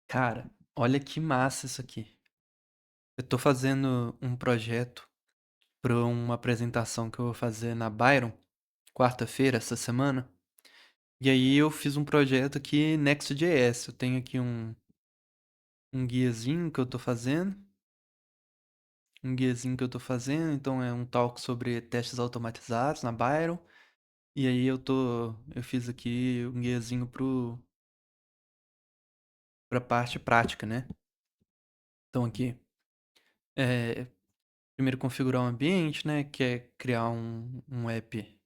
Cara, olha que massa isso aqui. Eu tô fazendo um projeto para uma apresentação que eu vou fazer na Byron, quarta-feira, essa semana. E aí eu fiz um projeto aqui Next.js. Eu tenho aqui um guiazinho que eu tô fazendo. Então é um talk sobre testes automatizados na Byron. E aí eu fiz aqui um guiazinho pra parte prática, né? Então aqui, é, primeiro configurar um ambiente, né? Que é criar um app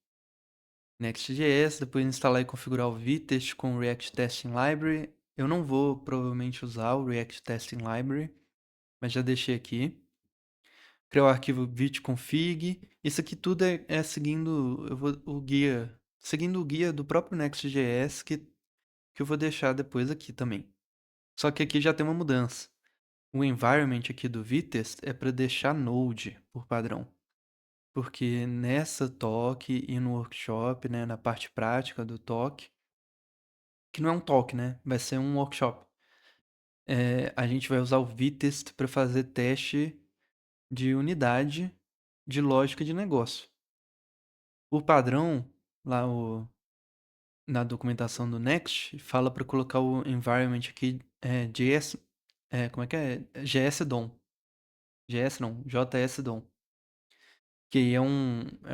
Next.js, depois instalar e configurar o Vitest com o React Testing Library. Eu não vou provavelmente usar o React Testing Library, mas já deixei aqui. Criar o arquivo vitconfig. Isso aqui tudo é seguindo seguindo o guia do próprio Next.js que eu vou deixar depois aqui também. Só que aqui já tem uma mudança. O environment aqui do Vitest é para deixar Node por padrão. Porque nessa talk e no workshop, né, na parte prática do talk, que não é um talk, né? Vai ser um workshop. A gente vai usar o Vitest para fazer teste de unidade de lógica de negócio. Por padrão, lá na documentação do Next, fala para colocar o environment aqui, JS, como é que é? GS DOM. GS não, JS DOM. Que aí é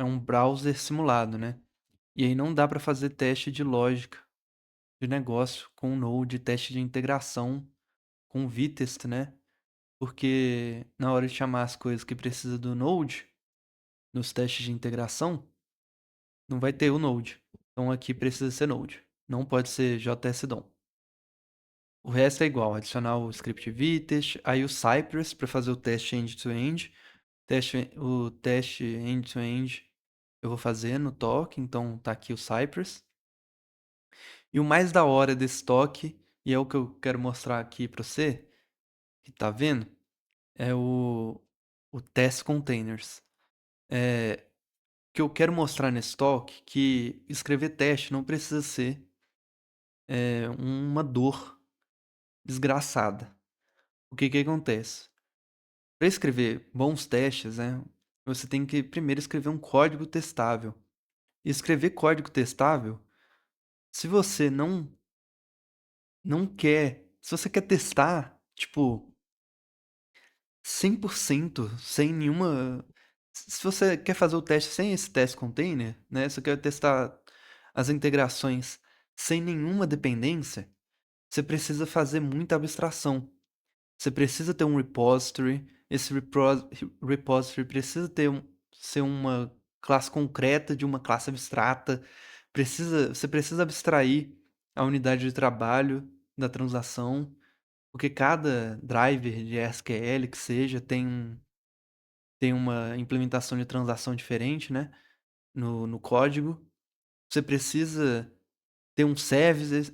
um browser simulado, né? E aí não dá para fazer teste de lógica de negócio com o Node, teste de integração com o Vitest, né? Porque na hora de chamar as coisas que precisa do Node, nos testes de integração, não vai ter o Node. Então aqui precisa ser Node. Não pode ser JS-DOM. O resto é igual, adicionar o script Vitest, aí o Cypress para fazer o teste end-to-end. O teste end-to-end eu vou fazer no toque, então tá aqui o Cypress. E o mais da hora desse toque, e é o que eu quero mostrar aqui para você, que tá vendo, é o Test Containers. Que eu quero mostrar nesse talk que escrever teste não precisa ser uma dor desgraçada. O que que acontece? Para escrever bons testes, né, você tem que primeiro escrever um código testável. E escrever código testável, se você não quer, se você quer testar, tipo, 100% sem nenhuma. Se você quer fazer o teste sem esse teste container, né? Se você quer testar as integrações sem nenhuma dependência, você precisa fazer muita abstração. Você precisa ter um repository, esse repository precisa ser uma classe concreta de uma classe abstrata. Você precisa abstrair a unidade de trabalho da transação, porque cada driver de SQL que seja tem uma implementação de transação diferente, né? No código. Você precisa ter um service,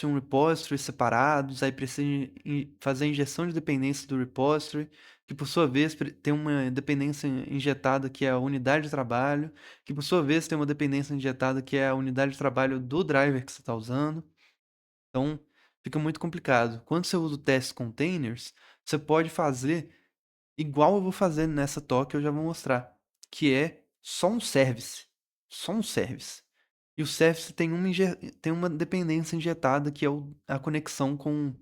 um repository separados, aí precisa fazer a injeção de dependência do repository, que por sua vez tem uma dependência injetada que é a unidade de trabalho, que por sua vez tem uma dependência injetada que é a unidade de trabalho do driver que você está usando. Então, fica muito complicado. Quando você usa o test containers, você pode fazer igual eu vou fazer nessa talk, eu já vou mostrar, que é só um service. Só um service. E o service tem uma dependência injetada, que é a conexão com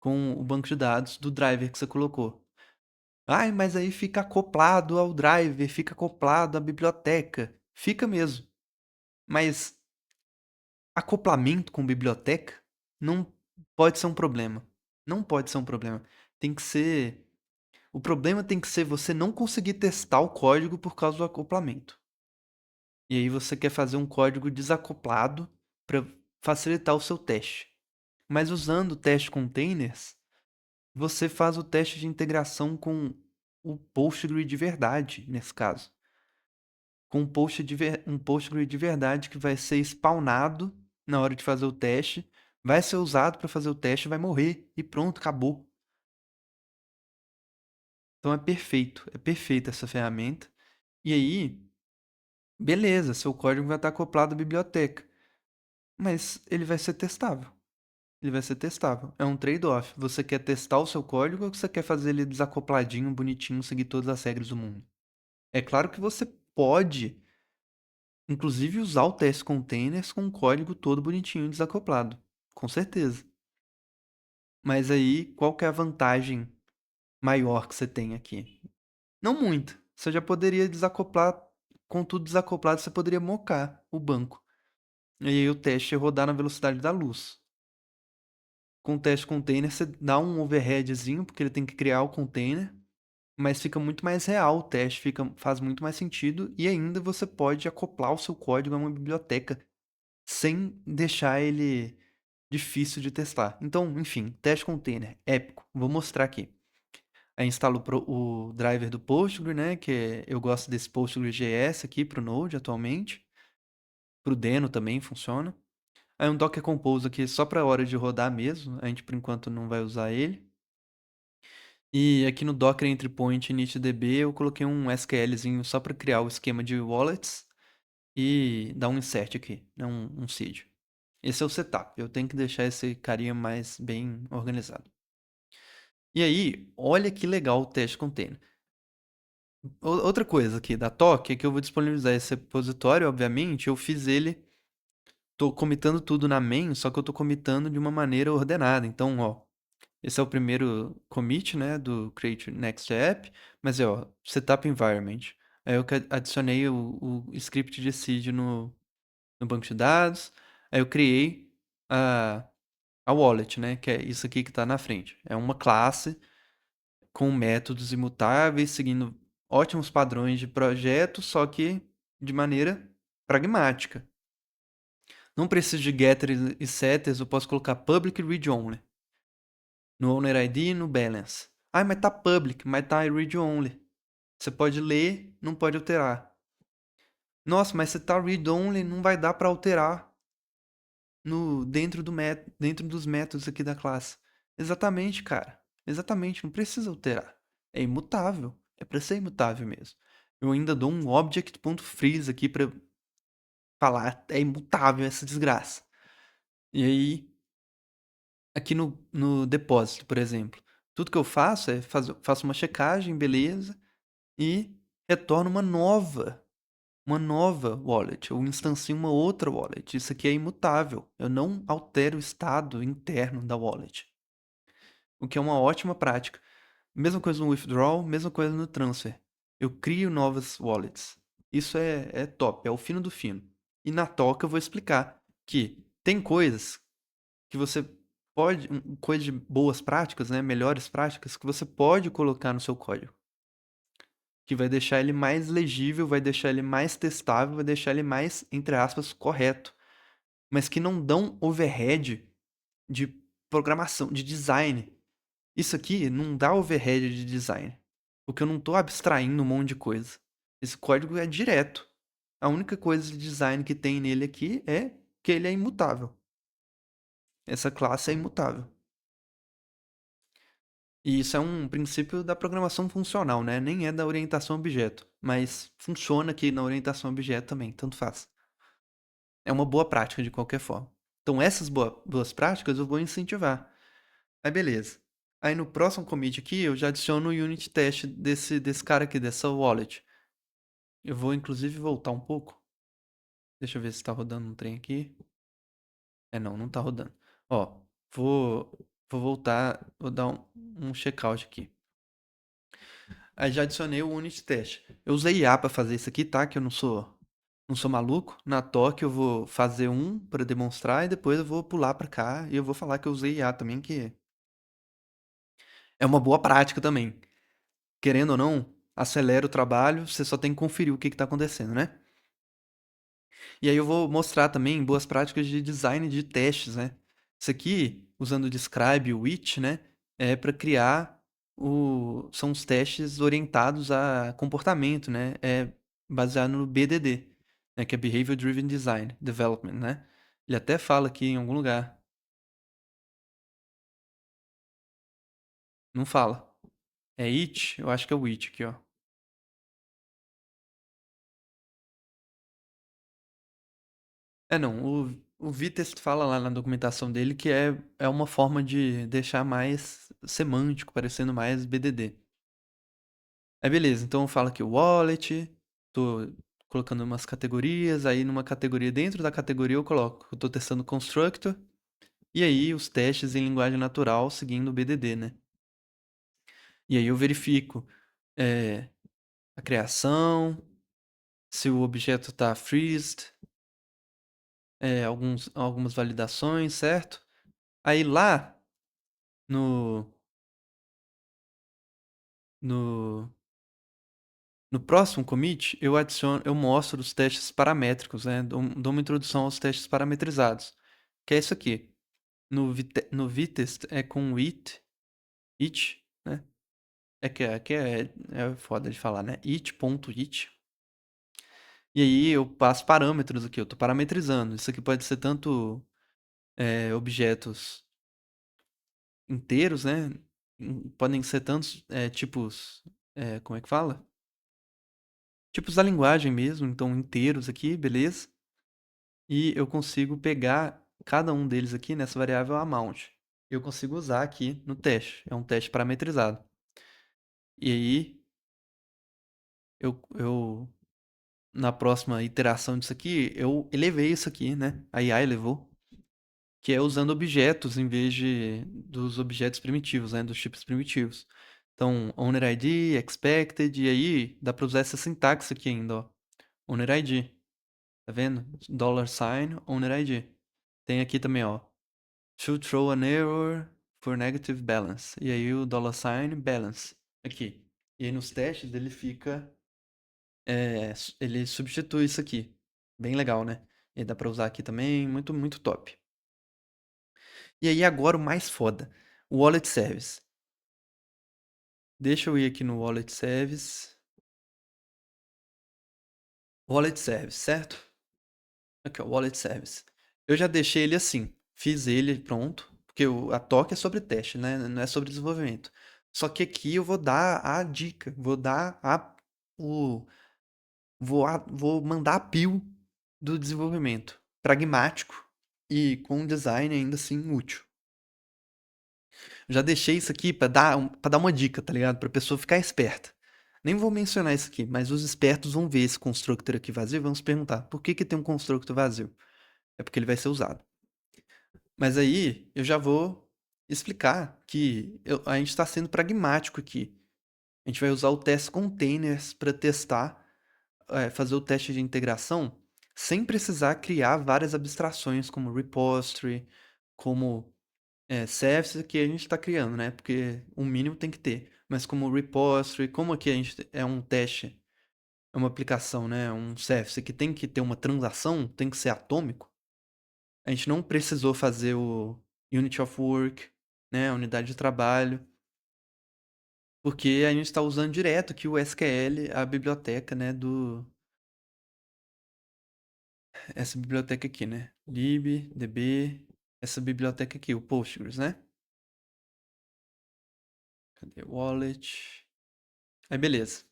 o banco de dados do driver que você colocou. Ai, mas aí fica acoplado ao driver, fica acoplado à biblioteca. Fica mesmo. Mas acoplamento com biblioteca não pode ser um problema. Não pode ser um problema. Tem que ser. O problema tem que ser você não conseguir testar o código por causa do acoplamento. E aí você quer fazer um código desacoplado para facilitar o seu teste. Mas usando o teste containers, você faz o teste de integração com o Postgre de verdade, nesse caso. Com um Postgre de verdade que vai ser spawnado na hora de fazer o teste, vai ser usado para fazer o teste, vai morrer e pronto, acabou. Então é perfeita essa ferramenta. E aí, beleza, seu código vai estar acoplado à biblioteca, mas ele vai ser testável. ele vai ser testável. É um trade-off. Você quer testar o seu código ou você quer fazer ele desacopladinho, bonitinho, seguir todas as regras do mundo? É claro que você pode, inclusive, usar o teste containers com o código todo bonitinho, desacoplado. Com certeza. Mas aí, qual que é a vantagem maior que você tem aqui? Não muito. Você já poderia desacoplar, com tudo desacoplado, você poderia mocar o banco. E aí o teste ia rodar na velocidade da luz. Com o teste container, você dá um overheadzinho, porque ele tem que criar o container, mas fica muito mais real o teste, faz muito mais sentido, e ainda você pode acoplar o seu código a uma biblioteca sem deixar ele difícil de testar. Então, enfim, teste container, épico. Vou mostrar aqui. Aí instalo o driver do Postgre, né? Eu gosto desse PostgreJS aqui para o Node atualmente. Para o Deno também funciona. Aí um Docker Compose aqui só para a hora de rodar mesmo. A gente por enquanto não vai usar ele. E aqui no Docker Entry Point initdb eu coloquei um SQLzinho só para criar o esquema de wallets e dar um insert aqui, né? Um seed. Esse é o setup. Eu tenho que deixar esse carinha mais bem organizado. E aí, olha que legal o teste container. Outra coisa aqui da Toque é que eu vou disponibilizar esse repositório, obviamente, eu fiz ele, tô comitando tudo na main, só que eu tô comitando de uma maneira ordenada. Então, ó, esse é o primeiro commit, né, do Create Next App, mas é, ó, Setup Environment. Aí eu adicionei o script de seed no banco de dados, aí eu criei a wallet, né, que é isso aqui que tá na frente. É uma classe com métodos imutáveis, seguindo ótimos padrões de projeto, só que de maneira pragmática. Não preciso de getters e setters, eu posso colocar public read only. No owner ID e no balance. Ah, mas tá public, mas tá read only. Você pode ler, não pode alterar. Nossa, mas se tá read only, não vai dar para alterar dentro dos métodos aqui da classe. Exatamente, cara. Exatamente, não precisa alterar. É imutável. É para ser imutável mesmo. Eu ainda dou um object.freeze aqui para falar, é imutável essa desgraça. E aí, aqui no depósito, por exemplo, tudo que eu faço é faço uma checagem, beleza, e retorno uma nova wallet. Eu instancio uma outra wallet. Isso aqui é imutável. Eu não altero o estado interno da wallet. O que é uma ótima prática. Mesma coisa no withdrawal, mesma coisa no transfer. Eu crio novas wallets. Isso é top, é o fino do fino. E na toca eu vou explicar que tem coisas que você pode, coisas de boas práticas, né, melhores práticas, que você pode colocar no seu código. Que vai deixar ele mais legível, vai deixar ele mais testável, vai deixar ele mais, entre aspas, correto. Mas que não dão overhead de programação, de design. Isso aqui não dá overhead de design. Porque eu não estou abstraindo um monte de coisa. Esse código é direto. A única coisa de design que tem nele aqui é que ele é imutável. Essa classe é imutável. E isso é um princípio da programação funcional, né? Nem é da orientação a objeto, mas funciona aqui na orientação a objeto também, tanto faz. É uma boa prática de qualquer forma. Então essas boas práticas eu vou incentivar. Aí beleza. Aí no próximo commit aqui eu já adiciono o unit test desse cara aqui, dessa wallet. Eu vou inclusive voltar um pouco. Deixa eu ver se tá rodando um trem aqui. É não, não tá rodando. Ó, vou voltar, vou dar um checkout aqui. Aí já adicionei o unit test. Eu usei IA para fazer isso aqui, tá? Que eu não sou maluco. Na toque eu vou fazer um para demonstrar e depois eu vou pular para cá e eu vou falar que eu usei IA também, que é uma boa prática também. Querendo ou não, acelera o trabalho, você só tem que conferir o que está acontecendo, né? E aí eu vou mostrar também boas práticas de design de testes, né? Isso aqui, usando o Describe e o Which, né? É para criar são os testes orientados a comportamento, né? É baseado no BDD, né? Que é Behavior Driven Design Development, né? Ele até fala aqui em algum lugar. Não fala. É it? Eu acho que é o it aqui, ó. É não, O Vitest fala lá na documentação dele que é uma forma de deixar mais semântico, parecendo mais BDD. Aí beleza, então fala aqui o wallet, tô colocando umas categorias, aí numa categoria, dentro da categoria eu coloco, eu tô testando constructor, e aí os testes em linguagem natural seguindo o BDD, né? E aí eu verifico é, a criação, se o objeto tá freezed, algumas validações, certo? Aí lá no, no, no próximo commit, eu mostro os testes paramétricos, né? Dou uma introdução aos testes parametrizados, que é isso aqui. No Vitest é com it, né? É foda de falar, né? It.it. E aí eu passo parâmetros aqui, eu tô parametrizando. Isso aqui pode ser tanto objetos inteiros, né? Podem ser tantos tipos, como é que fala? Tipos da linguagem mesmo, então inteiros aqui, beleza? E eu consigo pegar cada um deles aqui nessa variável amount. Eu consigo usar aqui no teste. É um teste parametrizado. E aí, eu na próxima iteração disso aqui, eu elevei isso aqui, né? A IA elevou, que é usando objetos em vez dos objetos primitivos, né? Dos tipos primitivos. Então, owner ID, expected, e aí dá para usar essa sintaxe aqui ainda, ó. Owner ID, tá vendo? $sign, owner ID. Tem aqui também, ó. Should throw an error for negative balance. E aí o $sign balance. Aqui. E aí nos testes ele fica. Ele substitui isso aqui. Bem legal, né? E dá pra usar aqui também. Muito, muito top. E aí agora o mais foda. O Wallet Service. Deixa eu ir aqui no Wallet Service. Wallet Service, certo? Aqui, ó, Wallet Service. Eu já deixei ele assim. Fiz ele pronto. Porque a toque é sobre teste, né? Não é sobre desenvolvimento. Só que aqui eu vou dar a dica. Vou dar o, vou mandar a pio do desenvolvimento. Pragmático e com um design ainda assim útil. Já deixei isso aqui pra dar uma dica, tá ligado? Pra pessoa ficar esperta. Nem vou mencionar isso aqui, mas os espertos vão ver esse constructor aqui vazio e vão se perguntar: por que que tem um constructor vazio? É porque ele vai ser usado. Mas aí eu já vou explicar que a gente está sendo pragmático aqui. A gente vai usar o test containers para testar, fazer o teste de integração sem precisar criar várias abstrações como repository, como service que a gente está criando, né? Porque o mínimo tem que ter. Mas como repository, como aqui a gente é um teste, é uma aplicação, né? Um service que tem que ter uma transação, tem que ser atômico. A gente não precisou fazer o Unity of Work, né? A unidade de trabalho, porque a gente está usando direto aqui o SQL, a biblioteca, né? Essa biblioteca aqui, né? libdb, essa biblioteca aqui, o Postgres, né? Cadê o wallet? Aí beleza.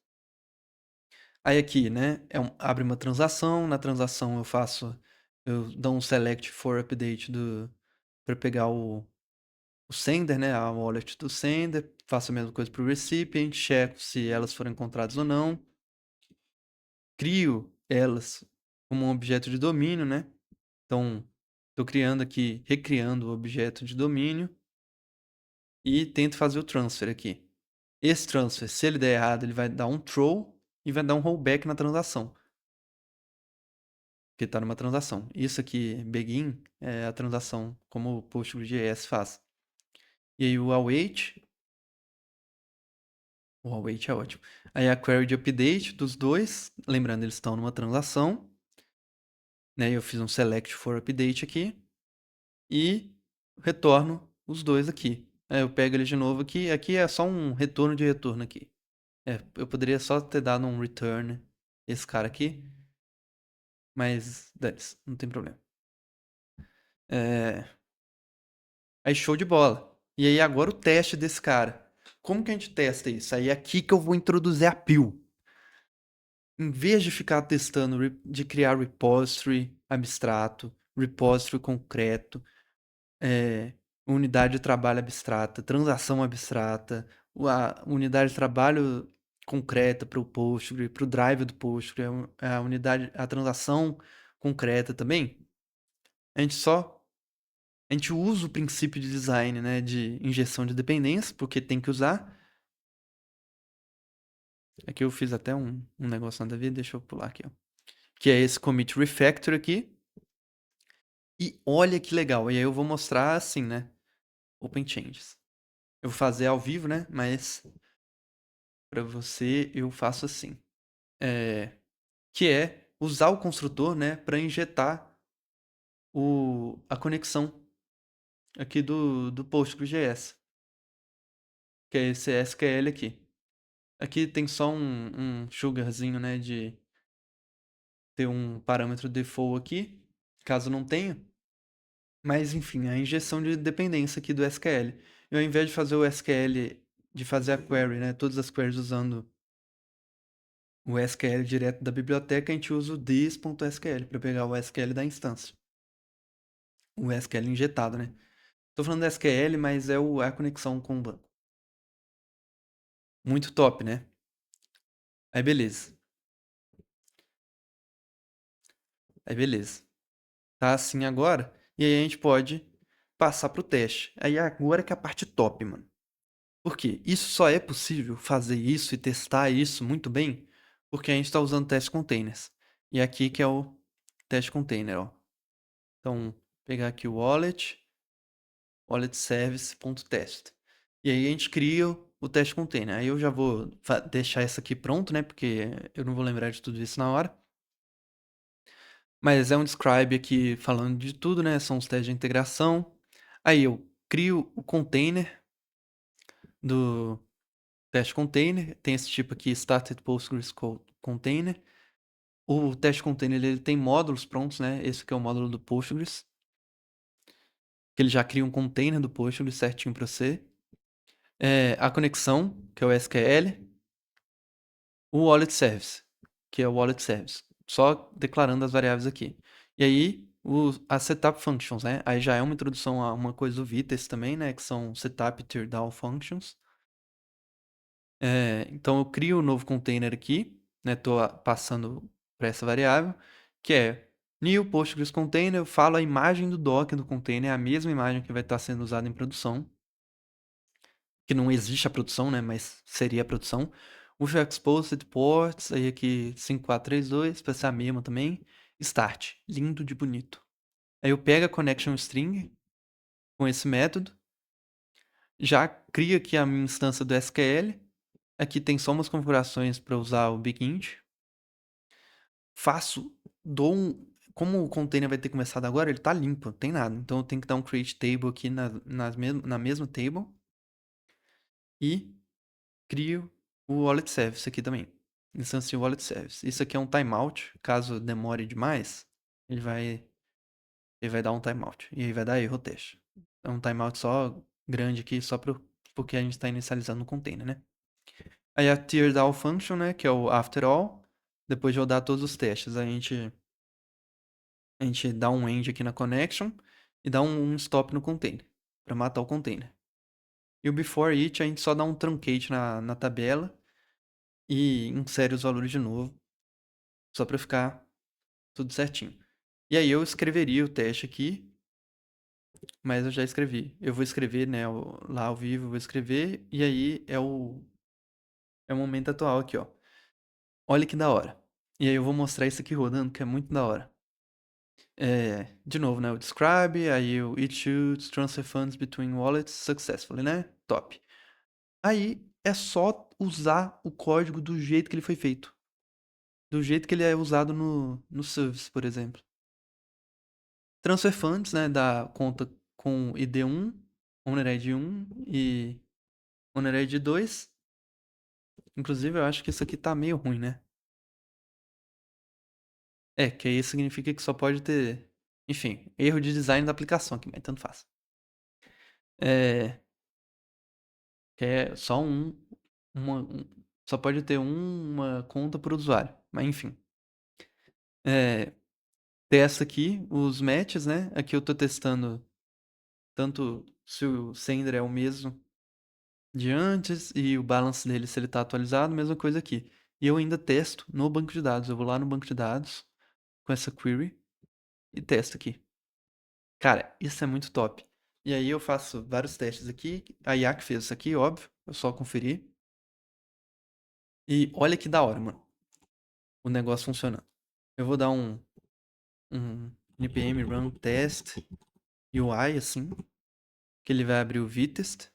Aí aqui, né, abre uma transação, na transação eu dou um select for update para pegar o sender, né, a wallet do sender, faço a mesma coisa para o recipient, checo se elas foram encontradas ou não, crio elas como um objeto de domínio, né, então estou criando aqui, recriando o objeto de domínio e tento fazer o transfer aqui. Esse transfer, se ele der errado, ele vai dar um throw e vai dar um rollback na transação. Que está numa transação. Isso aqui, begin, é a transação, como o PostgreSQL faz. E aí o await é ótimo. Aí a query de update dos dois, lembrando, eles estão numa transação, né? Eu fiz um select for update aqui e retorno os dois aqui. Aí eu pego eles de novo aqui é só um retorno de retorno aqui. Eu poderia só ter dado um return esse cara aqui, mas dane-se, não tem problema. É, Aí show de bola. E aí agora o teste desse cara. Como que a gente testa isso? Aí é aqui que eu vou introduzir a PIL. Em vez de ficar testando, de criar repository abstrato, repository concreto, é, unidade de trabalho abstrata, transação abstrata, a unidade de trabalho concreta para o Postgre, para o drive do Postgre, a unidade, a transação concreta também. A gente só a gente usa o princípio de design, né, de injeção de dependência, porque tem que usar. Aqui eu fiz até um negócio nada a ver, deixa eu pular aqui, ó. Que é esse commit refactor aqui. E olha que legal. E aí eu vou mostrar assim, né? Open Changes. Eu vou fazer ao vivo, né? Mas para você eu faço assim. Que é usar o construtor, né? Para injetar a conexão aqui do PostgreSQL. Que é esse SQL aqui. Aqui tem só um sugarzinho, né? De ter um parâmetro default aqui. Caso não tenha. Mas, enfim, a injeção de dependência aqui do SQL. E ao invés de fazer o SQL, de fazer a query, né? Todas as queries usando o SQL direto da biblioteca, a gente usa o this.sql para pegar o SQL da instância. O SQL injetado, né? Tô falando do SQL, mas é a conexão com o banco. Muito top, né? Aí beleza. Aí beleza. Tá assim agora. E aí a gente pode passar pro teste. Aí agora que é a parte top, mano. Por quê? Isso só é possível fazer isso e testar isso muito bem porque a gente está usando teste containers. E aqui que é o teste container, ó. Então, pegar aqui o wallet service.test. E aí a gente cria o teste container. Aí eu já vou deixar isso aqui pronto, né? Porque eu não vou lembrar de tudo isso na hora. Mas é um describe aqui falando de tudo, né? São os testes de integração. Aí eu crio o container do teste container. Tem esse tipo aqui, started Postgres container. O teste container ele tem módulos prontos, né? Esse aqui é o módulo do Postgres. Que ele já cria um container do Postgres certinho para você. A conexão, que é o SQL. O wallet service, que é o wallet service. Só declarando as variáveis aqui. E aí, as setup functions, né? Aí já é uma introdução a uma coisa do Vitess também, né? Que são setup teardown functions. Então eu crio um novo container aqui, né? Tô passando para essa variável, que é new Postgres container. Eu falo a imagem do docker do container, é a mesma imagem que vai estar sendo usada em produção. Que não existe a produção, né? Mas seria a produção. O exposed ports, aí aqui 5432, para ser a mesma também. Start, lindo de bonito. Aí eu pego a connection string com esse método, já crio aqui a minha instância do SQL. Aqui tem só umas configurações para usar o Bigint. Dou como o container vai ter começado agora, ele tá limpo, não tem nada. Então eu tenho que dar um create table aqui na mesma table. E crio o wallet service aqui também. Instancio wallet service. Isso aqui é um timeout. Caso demore demais, ele vai dar um timeout. E aí vai dar erro o teste. É um timeout só grande aqui, só porque a gente está inicializando o container, né? Aí a teardown function, né? Que é o after all. Depois de rodar todos os testes, a gente dá um end aqui na connection e dá um stop no container. Para matar o container. E o before it, a gente só dá um truncate na tabela e insere os valores de novo. Só para ficar tudo certinho. E aí eu escreveria o teste aqui, mas eu já escrevi. Eu vou escrever, né, lá ao vivo, eu vou escrever, e aí é o momento atual aqui, ó. Olha que da hora. E aí eu vou mostrar isso aqui rodando, que é muito da hora. De novo, né, o describe, aí o it shoots transfer funds between wallets successfully, né? Top. Aí é só usar o código do jeito que ele foi feito. Do jeito que ele é usado no service, por exemplo. Transfer funds, né, da conta com ID1, owner ID 1 e owner ID 2. Inclusive, eu acho que isso aqui tá meio ruim, né? Que aí significa que só pode ter, enfim, erro de design da aplicação aqui, mas tanto faz. Que é só só pode ter uma conta por usuário, mas enfim. Testa aqui os matches, né? Aqui eu tô testando tanto se o sender é o mesmo de antes e o balance dele se ele tá atualizado, mesma coisa aqui. E eu ainda testo no banco de dados. Eu vou lá no banco de dados com essa query e testo aqui. Cara, isso é muito top. E aí eu faço vários testes aqui. A IA que fez isso aqui, óbvio. Eu só conferir. E olha que da hora, mano. O negócio funcionando. Eu vou dar um npm run test UI assim, que ele vai abrir o Vitest.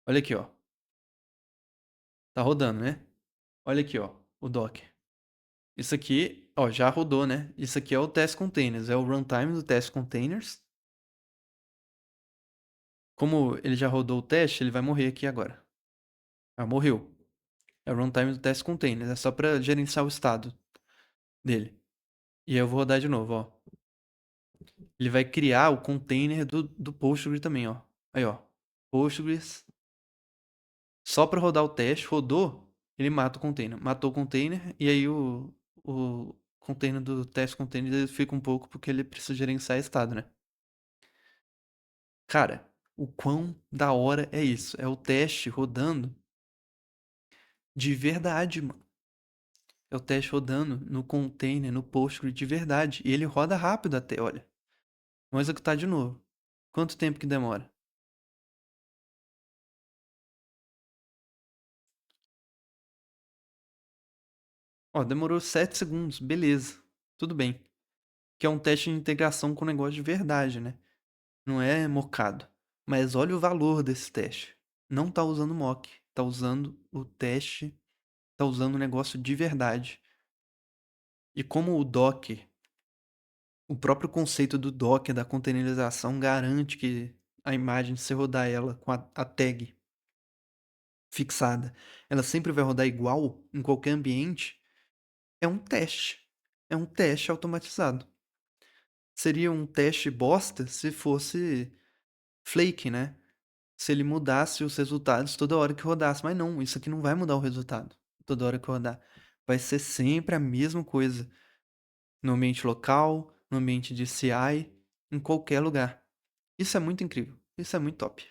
Olha aqui, ó. Tá rodando, né? Olha aqui, ó, o Docker. Isso aqui, ó, já rodou, né? Isso aqui é o test containers, é o runtime do test containers. Como ele já rodou o teste, ele vai morrer aqui agora. Ah, morreu. É o runtime do test containers, é só pra gerenciar o estado dele. E aí eu vou rodar de novo, ó. Ele vai criar o container do Postgres também, ó. Aí, ó. Postgres. Só pra rodar o teste, rodou, ele mata o container. Matou o container e aí o container do test container ele fica um pouco porque ele precisa gerenciar estado, né? Cara, o quão da hora é isso? É o teste rodando de verdade, mano. É o teste rodando no container, no Postgres de verdade. E ele roda rápido até, olha. Vamos executar de novo. Quanto tempo que demora? Ó, demorou 7 segundos. Beleza. Tudo bem. Que é um teste de integração com o negócio de verdade, né? Não é mocado. Mas olha o valor desse teste. Não tá usando mock. Tá usando o teste. Tá usando o negócio de verdade. E como o Docker, o próprio conceito do Docker, da containerização, garante que a imagem, se você rodar ela com a tag fixada, ela sempre vai rodar igual em qualquer ambiente, é um teste. É um teste automatizado. Seria um teste bosta se fosse flake, né? Se ele mudasse os resultados toda hora que rodasse. Mas não, isso aqui não vai mudar o resultado toda hora que rodar. Vai ser sempre a mesma coisa. No ambiente local, no ambiente de CI, em qualquer lugar. Isso é muito incrível. Isso é muito top.